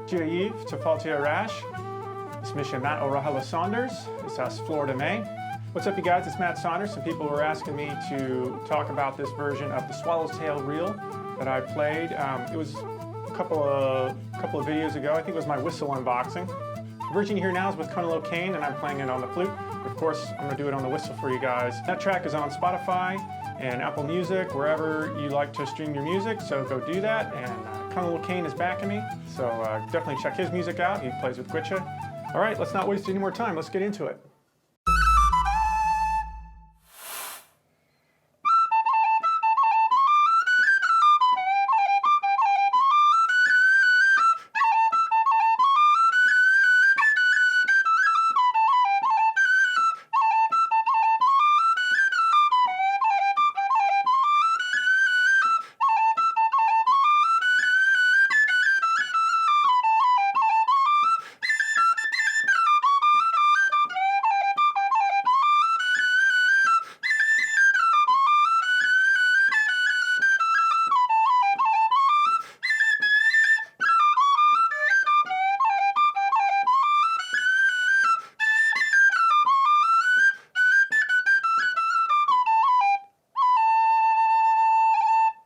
Dia Eve, Tafaltia Rash. It's Mission Matt O'Rahala Saunders. It's us Florida May. What's up, you guys? It's Matt Saunders. Some people were asking me to talk about this version of the Swallow's Tail reel that I played. It was a couple of videos ago. I think it was my whistle unboxing. The version you hear now is with Conolo Kane, and I'm playing it on the flute. Of course, I'm going to do it on the whistle for you guys. That track is on Spotify and Apple Music, wherever you like to stream your music, so go do that. And Conolo Kane is backing me, so definitely check his music out. He plays with Gwitcha. All right, let's not waste any more time. Let's get into it.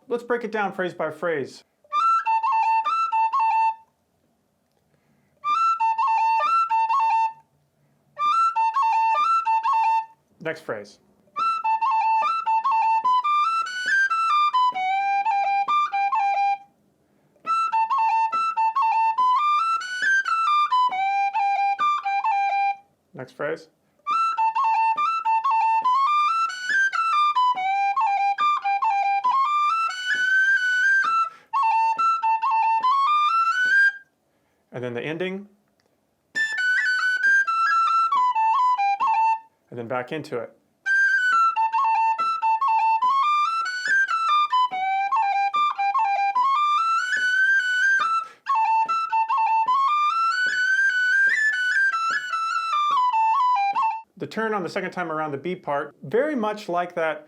Let's break it down phrase by phrase. Next phrase. Next phrase. And then the ending, and then back into it. The turn on the second time around the B part, very much like that.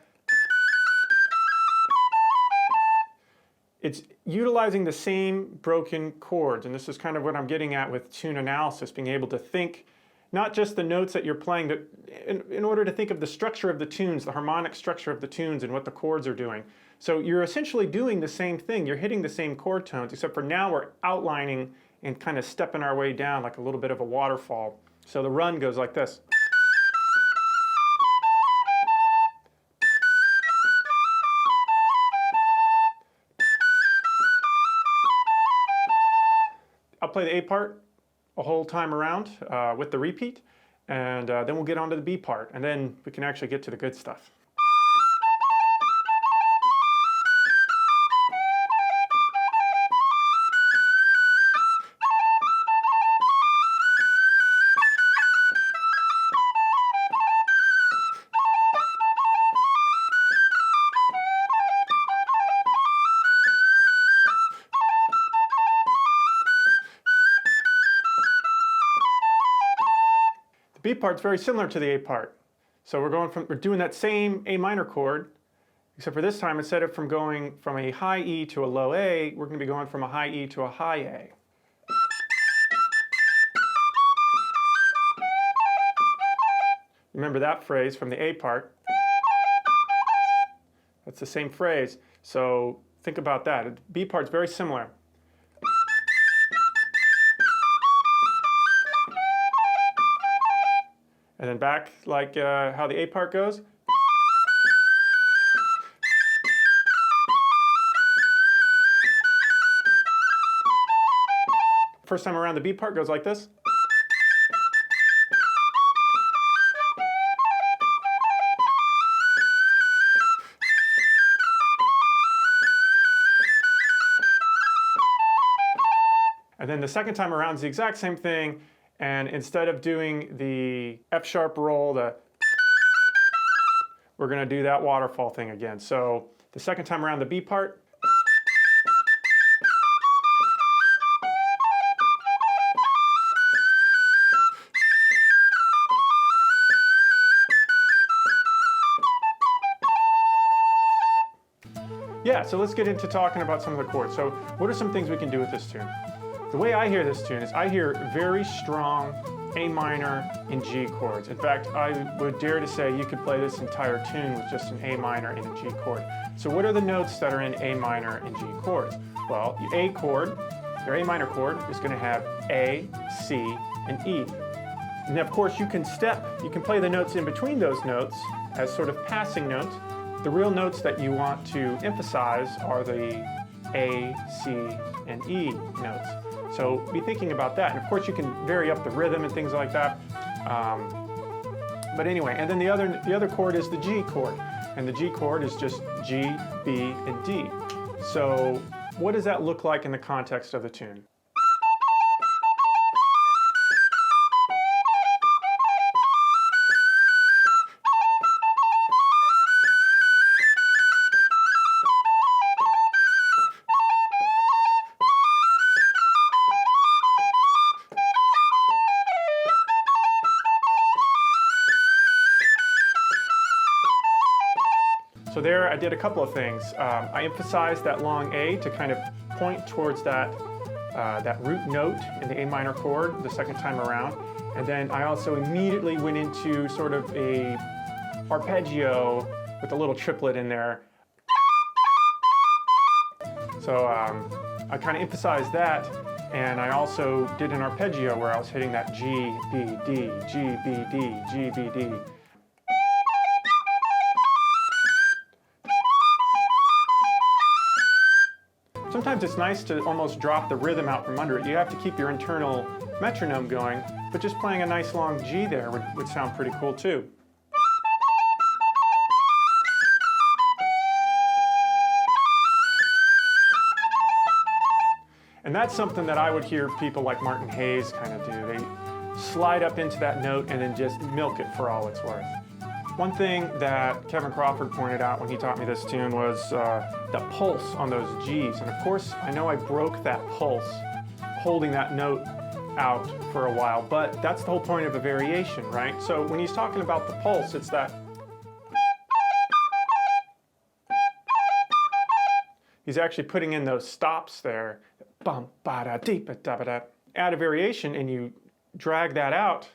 It's utilizing the same broken chords, and this is kind of what I'm getting at with tune analysis, being able to think not just the notes that you're playing, but in order to think of the structure of the tunes, the harmonic structure of the tunes and what the chords are doing. So you're essentially doing the same thing. You're hitting the same chord tones, except for now we're outlining and kind of stepping our way down like a little bit of a waterfall. So the run goes like this. I'll play the A part a whole time around with the repeat, and then we'll get on to the B part, and then we can actually get to the good stuff. B part's very similar to the A part. So we're doing that same A minor chord, except for this time, instead of going from a high E to a low A, we're going to be going from a high E to a high A. Remember that phrase from the A part. That's the same phrase. So think about that. B part's very similar. And then back like how the A part goes. First time around, the B part goes like this. And then the second time around is the exact same thing. And instead of doing the F sharp roll, we're going to do that waterfall thing again. So the second time around the B part. Yeah, so let's get into talking about some of the chords. So what are some things we can do with this tune? The way I hear this tune is I hear very strong A minor and G chords. In fact, I would dare to say you could play this entire tune with just an A minor and a G chord. So what are the notes that are in A minor and G chords? Well, the A chord, your A minor chord, is going to have A, C, and E. And of course you can play the notes in between those notes as sort of passing notes. The real notes that you want to emphasize are the A, C, and E notes. So be thinking about that. And of course you can vary up the rhythm and things like that. But anyway, and then the other chord is the G chord. And the G chord is just G, B, and D. So what does that look like in the context of the tune? So there I did a couple of things. I emphasized that long A to kind of point towards that root note in the A minor chord the second time around. And then I also immediately went into sort of a arpeggio with a little triplet in there. So I kind of emphasized that, and I also did an arpeggio where I was hitting that G, B, D, G, B, D, G, B, D. Sometimes it's nice to almost drop the rhythm out from under it. You have to keep your internal metronome going, but just playing a nice long G there would sound pretty cool too. And that's something that I would hear people like Martin Hayes kind of do. They slide up into that note and then just milk it for all it's worth. One thing that Kevin Crawford pointed out when he taught me this tune was the pulse on those Gs. And of course, I know I broke that pulse holding that note out for a while, but that's the whole point of a variation, right? So when he's talking about the pulse, it's that he's actually putting in those stops there. Bum, ba da, dee, ba da, ba da. Add a variation and you drag that out,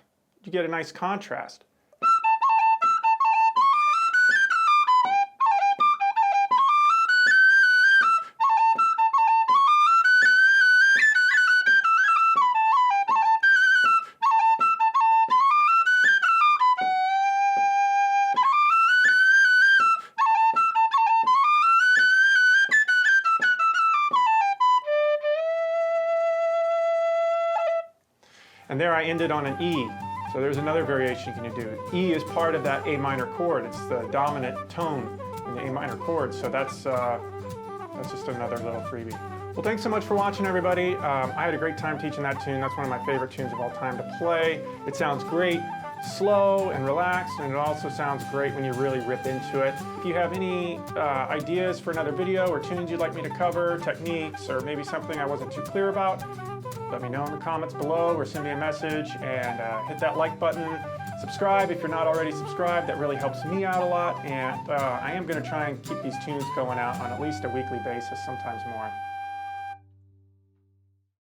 you get a nice contrast. And there I ended on an E. So there's another variation you can do. E is part of that A minor chord. It's the dominant tone in the A minor chord. So that's just another little freebie. Well, thanks so much for watching, everybody. I had a great time teaching that tune. That's one of my favorite tunes of all time to play. It sounds great, slow and relaxed, and it also sounds great when you really rip into it. If you have any ideas for another video or tunes you'd like me to cover, techniques, or maybe something I wasn't too clear about, let me know in the comments below or send me a message, and hit that like button. Subscribe if you're not already subscribed. That really helps me out a lot, and I am going to try and keep these tunes going out on at least a weekly basis, sometimes more.